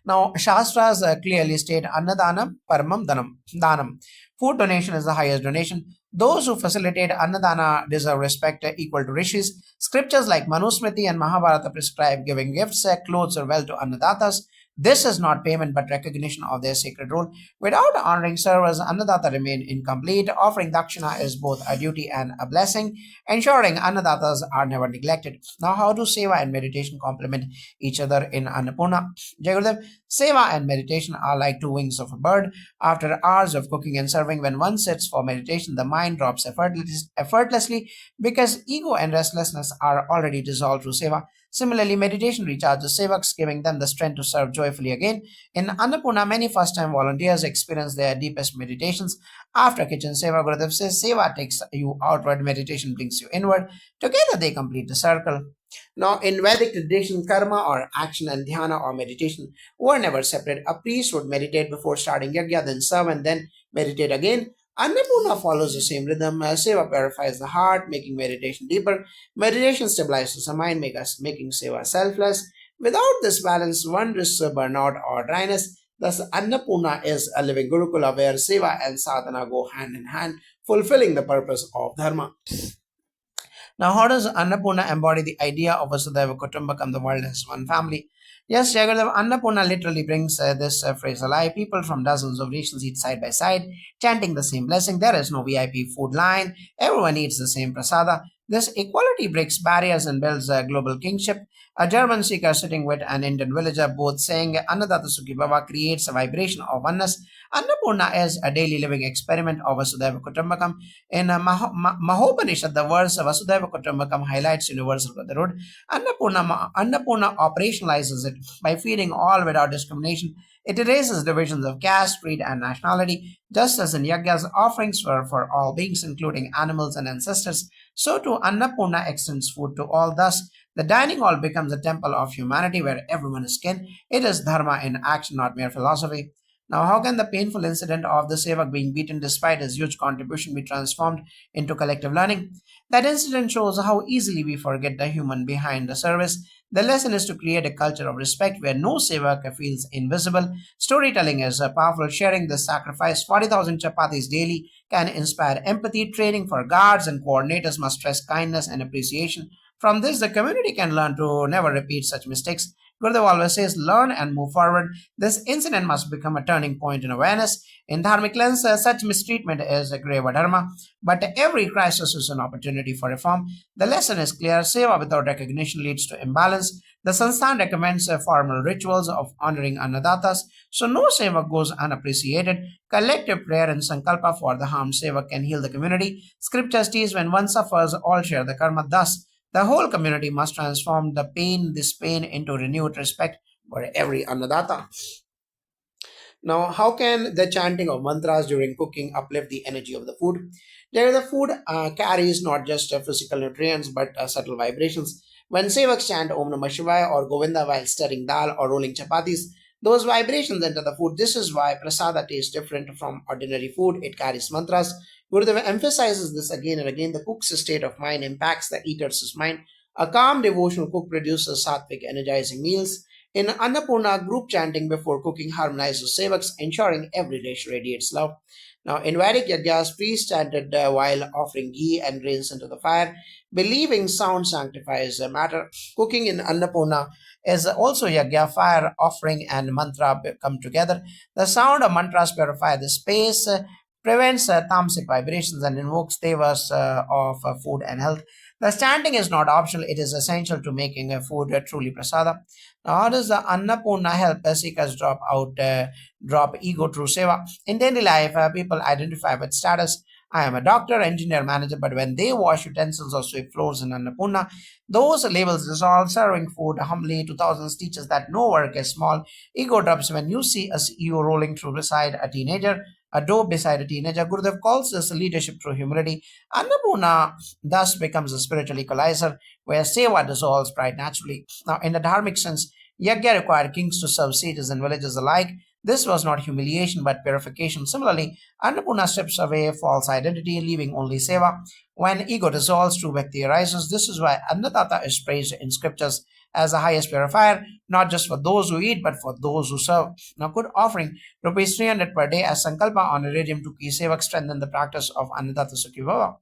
Speaker 1: Now, Shastras clearly state Annadanam Paramam Danam. Food donation is the highest donation. Those who facilitate Annadana deserve respect equal to rishis. Scriptures like Manusmriti and Mahabharata prescribe giving gifts, clothes, or wealth to Annadatas. This is not payment but recognition of their sacred role. Without honoring servers, Annadata remain incomplete. Offering dakshina is both a duty and a blessing, ensuring Annadatas are never neglected. Now, how do seva and meditation complement each other in Annapurna? Jayagurudev, seva and meditation are like two wings of a bird. After hours of cooking and serving, when one sits for meditation, the mind drops effortlessly because ego and restlessness are already dissolved through seva. Similarly, meditation recharges sevaks, giving them the strength to serve joyfully again. In Annapurna, many first-time volunteers experience their deepest meditations. After kitchen seva, Gurudev says, seva takes you outward, meditation brings you inward. Together they complete the circle. Now, in Vedic tradition, karma or action and dhyana or meditation were never separate. A priest would meditate before starting yajna, then serve and then meditate again. Annapurna follows the same rhythm. Seva purifies the heart, making meditation deeper. Meditation stabilizes the mind, making seva selfless. Without this balance, one risks burnout or dryness. Thus, Annapurna is a living Gurukula where seva and sadhana go hand in hand, fulfilling the purpose of dharma. Now, how does Annapurna embody the idea of Vasudhaiva Kutumbakam, the world as one family? Yes, Jagadev, Annapurna literally brings this phrase alive. People from dozens of regions eat side by side, chanting the same blessing. There is no VIP food line. Everyone eats the same prasada. This equality breaks barriers and builds a global kingship. A German seeker sitting with an Indian villager, both saying Annadata Sukhi Bhawa, creates a vibration of oneness. Annapurna is a daily living experiment of Vasudhaiva Kutumbakam. In Mahopanishad, the verse Vasudhaiva Kutumbakam highlights universal brotherhood. Annapurna operationalizes it by feeding all without discrimination. It erases divisions of caste, creed, and nationality. Just as in yajnas, offerings were for all beings, including animals and ancestors, so too Annapurna extends food to all. Thus, the dining hall becomes a temple of humanity where everyone is kin. It is dharma in action, not mere philosophy. Now, how can the painful incident of the Sevak being beaten despite his huge contribution be transformed into collective learning? That incident shows how easily we forget the human behind the service. The lesson is to create a culture of respect where no Sevak feels invisible. Storytelling is powerful. Sharing the sacrifice 40,000 chapatis daily can inspire empathy. Training for guards and coordinators must stress kindness and appreciation. From this, the community can learn to never repeat such mistakes. Gurudev always says, learn and move forward. This incident must become a turning point in awareness. In Dharmic lens, such mistreatment is a grave dharma, but every crisis is an opportunity for reform. The lesson is clear: seva without recognition leads to imbalance. The Sansthan recommends formal rituals of honoring Annadatas, so no seva goes unappreciated. Collective prayer and sankalpa for the harmed seva can heal the community. Scriptures teach when one suffers, all share the karma. Thus, the whole community must transform this pain into renewed respect for every Annadata. Now, how can the chanting of mantras during cooking uplift the energy of the food? There, the food carries not just physical nutrients but subtle vibrations. When sevaks chant Om Namah Shivaya or Govinda while stirring dal or rolling chapatis, those vibrations enter the food. This is why prasada tastes different from ordinary food. It carries mantras. Gurudev emphasizes this again and again. The cook's state of mind impacts the eater's mind. A calm devotional cook produces sattvic, energizing meals. In Annapurna, group chanting before cooking harmonizes sevaks, ensuring every dish radiates love. Now, in Vedic yajnas, priests chanted while offering ghee and grains into the fire, believing sound sanctifies matter. Cooking in Annapurna is also yajna, fire, offering, and mantra come together. The sound of mantras purify the space, prevents tamasic vibrations, and invokes devas of food and health. The chanting is not optional, it is essential to making a food truly prasada. Now, how does the Annapurna help seekers drop ego through seva? In daily life, people identify with status. I am a doctor, engineer, manager, but when they wash utensils or sweep floors in Annapurna, those labels dissolve. Serving food humbly to thousands teaches that no work is small. Ego drops when you see a CEO rolling through beside a teenager, a dough beside a teenager. Gurudev calls this leadership through humility. Annapurna thus becomes a spiritual equalizer where seva dissolves pride naturally. Now, in the dharmic sense, yajna required kings to serve sages and villagers alike. This was not humiliation but purification. Similarly, Annapurna strips away false identity, leaving only seva. When ego dissolves, true bhakti arises. This is why Annadatta is praised in scriptures as the highest purifier, not just for those who eat, but for those who serve. Now, good offering, rupees 300 per day as Sankalpa honorarium to key sevak strengthen the practice of Annadata Sukhi Bhawa.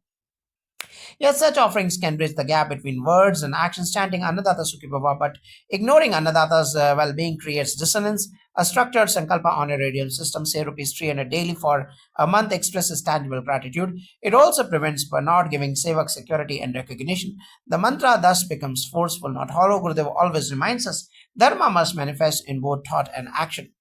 Speaker 1: Yet such offerings can bridge the gap between words and actions. Chanting Annadata Sukhi Bhava but ignoring Annadata's well-being creates dissonance. A structured Sankalpa honorarium system, say rupees 300 daily for a month, expresses tangible gratitude. It also prevents burnout, giving sevak security and recognition. The mantra thus becomes forceful, not hollow. Gurudev always reminds us Dharma must manifest in both thought and action.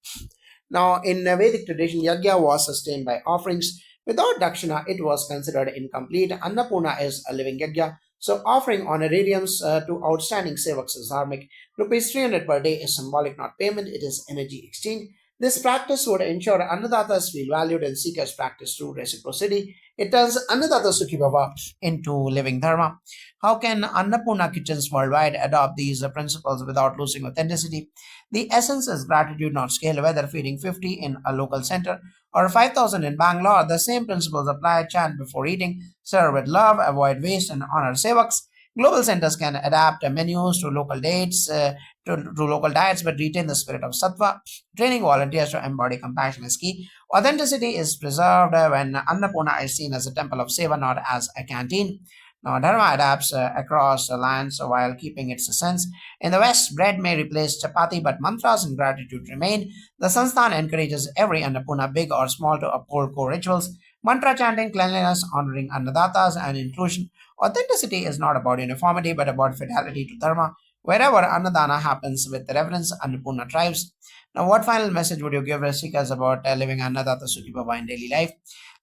Speaker 1: Now, in Vedic tradition, yajna was sustained by offerings. Without dakshina, it was considered incomplete. Annapurna is a living yajna, so offering honorariums to outstanding sevaks is dharmic. Rupees 300 per day is symbolic, not payment, it is energy exchange. This practice would ensure Annadatas feel valued and seekers practice true reciprocity. It turns Annadata Sukhi Bhava into living dharma. How can Annapurna kitchens worldwide adopt these principles without losing authenticity? The essence is gratitude, not scale. Whether feeding 50 in a local center or 5,000 in Bangalore, the same principles apply. Chant before eating, serve with love, avoid waste, and honor sevaks. Global centers can adapt menus to local dates, to local diets, but retain the spirit of sattva. Training volunteers to embody compassion is key. Authenticity is preserved when Annapurna is seen as a temple of seva, not as a canteen. Now, dharma adapts across the lands while keeping its essence. In the West, bread may replace chapati, but mantras and gratitude remain. The Sansthan encourages every Annapurna, big or small, to uphold core rituals. Mantra chanting, cleanliness, honoring Annadatas, and inclusion. Authenticity is not about uniformity, but about fidelity to dharma. Wherever Annadana happens with reverence, Annapurna thrives. Now, what final message would you give Rasikas about living Annadata Sukhi Bhava in daily life?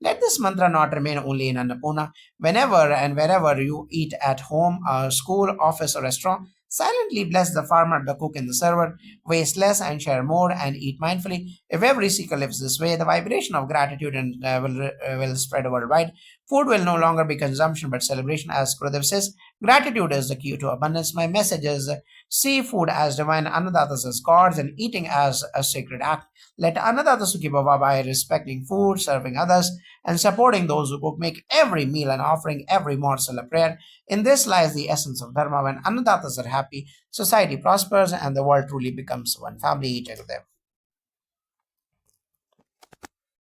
Speaker 1: Let this mantra not remain only in Annapurna. Whenever and wherever you eat at home, school, office, or restaurant, silently bless the farmer, the cook, and the server. Waste less and share more and eat mindfully. If every seeker lives this way, the vibration of gratitude will spread worldwide. Food will no longer be consumption but celebration. As Gurudev says, gratitude is the key to abundance. My message is see food as divine, Annadatas as gods, and eating as a sacred act. Let Annadata Sukhi Bhava by respecting food, serving others, and supporting those who cook. Make every meal an offering, every morsel a prayer. In this lies the essence of Dharma. When Annadatas are happy, society prospers, and the world truly becomes one family. Each other.